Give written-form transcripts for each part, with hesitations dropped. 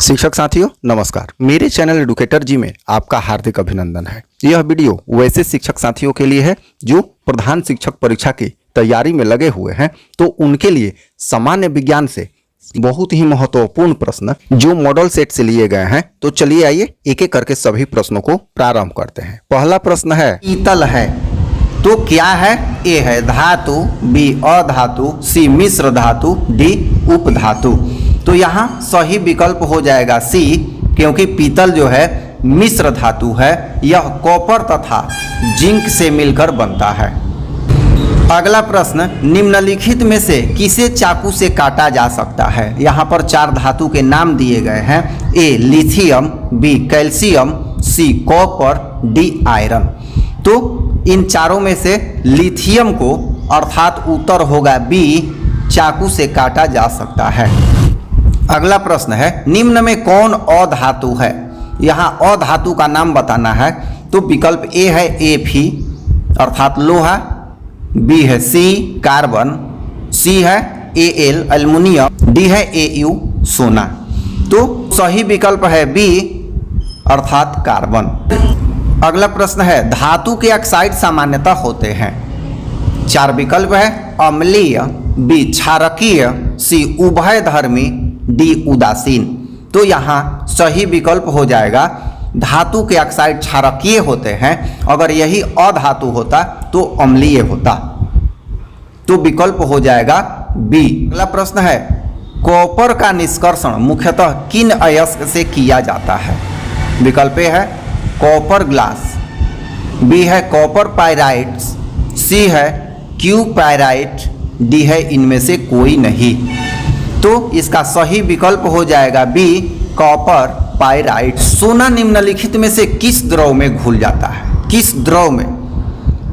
शिक्षक साथियों नमस्कार। मेरे चैनल एडुकेटर जी में आपका हार्दिक अभिनंदन है। यह वीडियो वैसे शिक्षक साथियों के लिए है जो प्रधान शिक्षक परीक्षा की तैयारी में लगे हुए हैं, तो उनके लिए सामान्य विज्ञान से बहुत ही महत्वपूर्ण प्रश्न जो मॉडल सेट से लिए गए हैं। तो चलिए आइए एक एक करके सभी प्रश्नों को प्रारंभ करते हैं। पहला प्रश्न है, पीतल है तो क्या है? ए है धातु, बी अधातु, सी मिश्र धातु, डी उपधातु। तो यहाँ सही विकल्प हो जाएगा सी, क्योंकि पीतल जो है मिश्र धातु है। यह कॉपर तथा जिंक से मिलकर बनता है। अगला प्रश्न, निम्नलिखित में से किसे चाकू से काटा जा सकता है? यहाँ पर चार धातु के नाम दिए गए हैं। A lithium, B calcium, C copper, D iron. तो इन चारों में से लिथियम को अर्थात उत्तर होगा बी, चाकू से काटा जा सकता है। अगला प्रश्न है, निम्न में कौन अधातु है? यहाँ अधातु का नाम बताना है। तो विकल्प ए है Fe अर्थात लोहा, बी है सी कार्बन, सी है Al एल्युमिनियम, डी है Au सोना। तो सही विकल्प है बी अर्थात कार्बन। अगला प्रश्न है, धातु के ऑक्साइड सामान्यतः होते हैं। चार विकल्प है, अम्लीय, बी क्षारकीय, सी उभयधर्मी, डी उदासीन। तो यहाँ सही विकल्प हो जाएगा धातु के ऑक्साइड क्षारकीय होते हैं। अगर यही अधातु होता तो अम्लीय होता। तो विकल्प हो जाएगा बी। अगला प्रश्न है, कॉपर का निष्कर्षण मुख्यतः किन अयस्क से किया जाता है? विकल्प ए है कॉपर ग्लास, बी है कॉपर पायराइट, सी है क्यू पायराइट, डी है इनमें से कोई नहीं। तो इसका सही विकल्प हो जाएगा बी कॉपर पायराइट। सोना निम्नलिखित में से किस द्रव में घुल जाता है? किस द्रव में?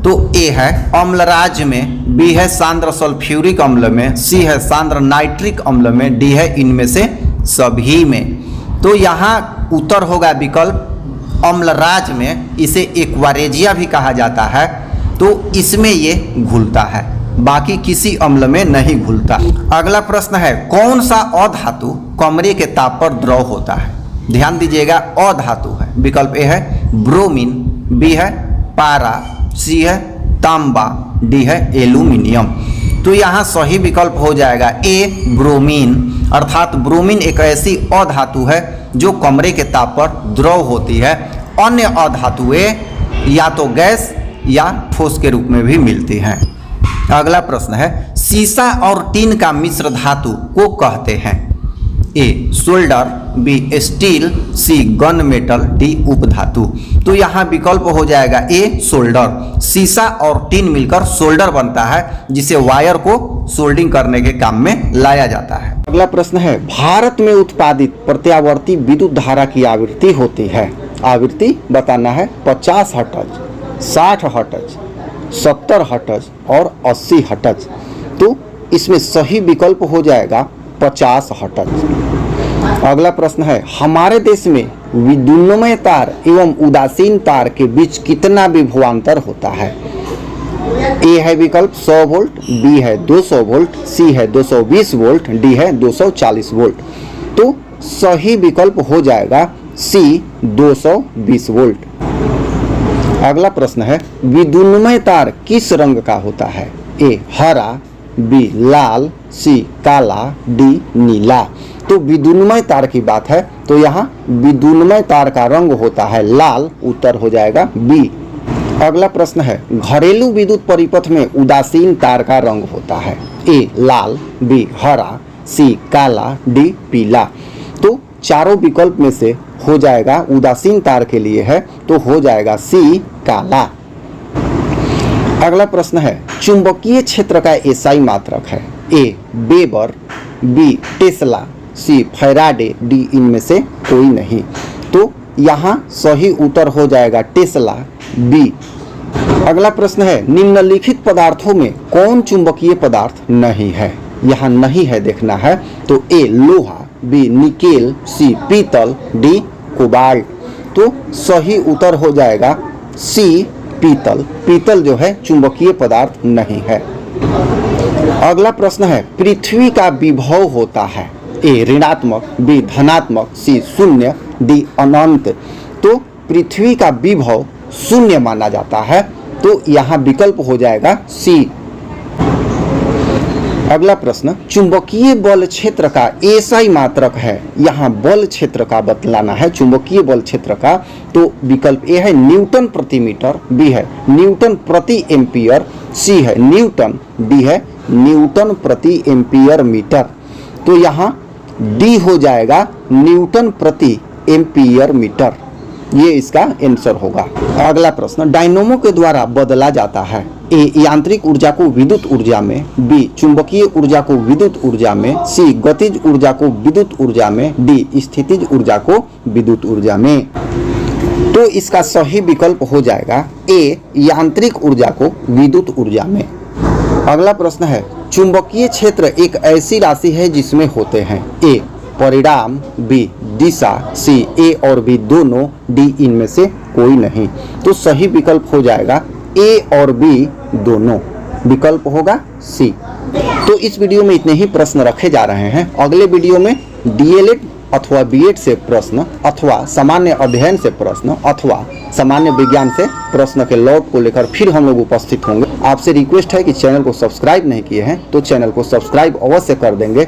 तो ए है अम्लराज में, बी है सांद्र सल्फ्यूरिक अम्ल में, सी है सांद्र नाइट्रिक अम्ल में, डी है इनमें से सभी में। तो यहाँ उत्तर होगा विकल्प अम्लराज में। इसे एक्वारेजिया भी कहा जाता है। तो इसमें ये घुलता है, बाकी किसी अम्ल में नहीं घुलता। अगला प्रश्न है, कौन सा अधातु कमरे के ताप पर द्रव होता है? ध्यान दीजिएगा, अधातु है। विकल्प ए है ब्रोमीन, बी है पारा, सी है तांबा, डी है एल्यूमिनियम। तो यहाँ सही विकल्प हो जाएगा ए ब्रोमीन अर्थात ब्रोमीन एक ऐसी अधातु है जो कमरे के ताप पर द्रव होती है। अन्य अधातुएं या तो गैस या ठोस के रूप में भी मिलती हैं। अगला प्रश्न है, सीसा और टीन का मिश्र धातु को कहते हैं? ए सोल्डर, बी स्टील, सी गन मेटल, डी उपधातु। तो यहाँ विकल्प हो जाएगा ए सोल्डर। सीसा और टीन मिलकर सोल्डर बनता है, जिसे वायर को सोल्डिंग करने के काम में लाया जाता है। अगला प्रश्न है, भारत में उत्पादित प्रत्यावर्ती विद्युत धारा की आवृत्ति होती है। आवृत्ति बताना है 50 हर्ट्ज, 60 हर्ट्ज, 70 हर्ट्ज और 80 हर्ट्ज। तो इसमें सही विकल्प हो जाएगा 50 हर्ट्ज। अगला प्रश्न है, हमारे देश में विद्युन्मय तार एवं उदासीन तार के बीच कितना विभवांतर होता है? ए है विकल्प 100 वोल्ट, बी है 200 वोल्ट, सी है 220 वोल्ट, डी है 240 वोल्ट। तो सही विकल्प हो जाएगा सी 220 वोल्ट। अगला प्रश्न है, विद्युन्मय तार किस रंग का होता है? ए हरा, बी लाल, सी काला, डी नीला। तो विद्युन्मय तार की बात है, तो यहाँ विद्युन्मय तार का रंग होता है लाल। उत्तर हो जाएगा बी। अगला प्रश्न है, घरेलू विद्युत परिपथ में उदासीन तार का रंग होता है? ए लाल, बी हरा, सी काला, डी पीला। तो चारों विकल्प में से हो जाएगा उदासीन तार के लिए है, तो हो जाएगा सी काला। अगला प्रश्न है, चुंबकीय क्षेत्र का एसआई मात्रक है? ए वेबर, बी टेस्ला, सी फैराडे, डी इनमें से कोई नहीं। तो यहाँ सही उत्तर हो जाएगा टेस्ला, बी। अगला प्रश्न है, निम्नलिखित पदार्थों में कौन चुंबकीय पदार्थ नहीं है? यहाँ नहीं है देखना है। तो ए लोहा, बी निकेल, सी पीतल, डी कोबाल्ट। तो सही उत्तर हो जाएगा सी पीतल। पीतल जो है चुंबकीय पदार्थ नहीं है। अगला प्रश्न है, पृथ्वी का विभव होता है? ए ऋणात्मक, बी धनात्मक, सी शून्य, डी अनंत। तो पृथ्वी का विभव शून्य माना जाता है, तो यहाँ विकल्प हो जाएगा सी। अगला प्रश्न, चुंबकीय बल क्षेत्र का एसआई मात्रक है, यहाँ बल क्षेत्र का बतलाना है, चुंबकीय बल क्षेत्र का। तो विकल्प ए है न्यूटन प्रति मीटर, बी है न्यूटन प्रति एम्पियर, सी है न्यूटन, डी है न्यूटन प्रति एम्पियर मीटर। तो यहाँ डी हो जाएगा न्यूटन प्रति एम्पियर मीटर, ये इसका आंसर होगा। अगला प्रश्न, डायनोमो के द्वारा बदला जाता है, ए यांत्रिक ऊर्जा को विद्युत ऊर्जा में, बी चुंबकीय ऊर्जा को विद्युत ऊर्जा में, सी गतिज ऊर्जा को विद्युत ऊर्जा में, डी स्थितिज ऊर्जा को विद्युत ऊर्जा में। तो इसका सही विकल्प हो जाएगा ए यांत्रिक ऊर्जा को विद्युत ऊर्जा में। अगला प्रश्न है, चुंबकीय क्षेत्र एक ऐसी राशि है जिसमें होते हैं ए परिणाम, बी दिशा, सी ए और बी दोनों, डी इनमें से कोई नहीं। तो सही विकल्प हो जाएगा ए और बी दोनों, विकल्प होगा सी। तो इस वीडियो में इतने ही प्रश्न रखे जा रहे हैं। अगले वीडियो में डीएलएड अथवा बीएड से प्रश्न, अथवा सामान्य अध्ययन से प्रश्न, अथवा सामान्य विज्ञान से प्रश्न के लॉट को लेकर फिर हम लोग उपस्थित होंगे। आपसे रिक्वेस्ट है कि चैनल को सब्सक्राइब नहीं किए हैं तो चैनल को सब्सक्राइब अवश्य कर देंगे।